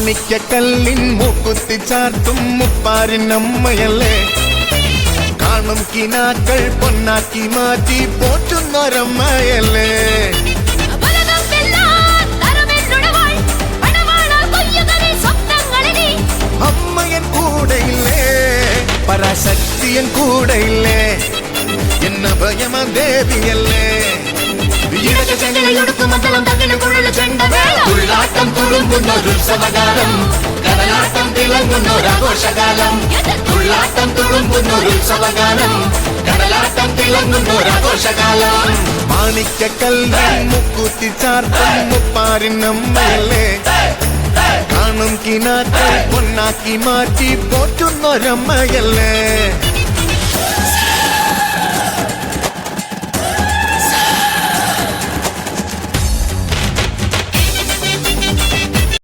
മാണിക്കക്കല്ലിൻ മൂക്കുത്തി ചാർത്തും മുപ്പാരിനമ്മയല്ലേ കാണും കിനാക്കൾ പൊന്നാക്കി മാറ്റി പോറ്റുന്നൊരമ്മയല്ലേ അമ്മയൻ കൂടെയില്ലേ പരാശക്തിയൻ കൂടെയില്ലേ എന്ന ഭയമ ദേവിയല്ലേ തുള്ളാട്ടം തുളുമ്പുന്നൊരുത്സവകാലം കടലാട്ടം തിളങ്ങുന്നൊരാഘോഷകാലം തുള്ളാട്ടം തുളുമ്പുന്നൊരുത്സവകാലം കടലാട്ടം തിളങ്ങുന്നൊരാഘോഷകാലം മാണിക്കക്കല്ലിൻ മുക്കുത്തി ചാർത്തും മുപ്പാരിനമ്മയല്ലേ കാണും കിനാക്കൾ പൊന്നാക്കി മാറ്റി പോറ്റുന്നൊരമ്മയല്ലേ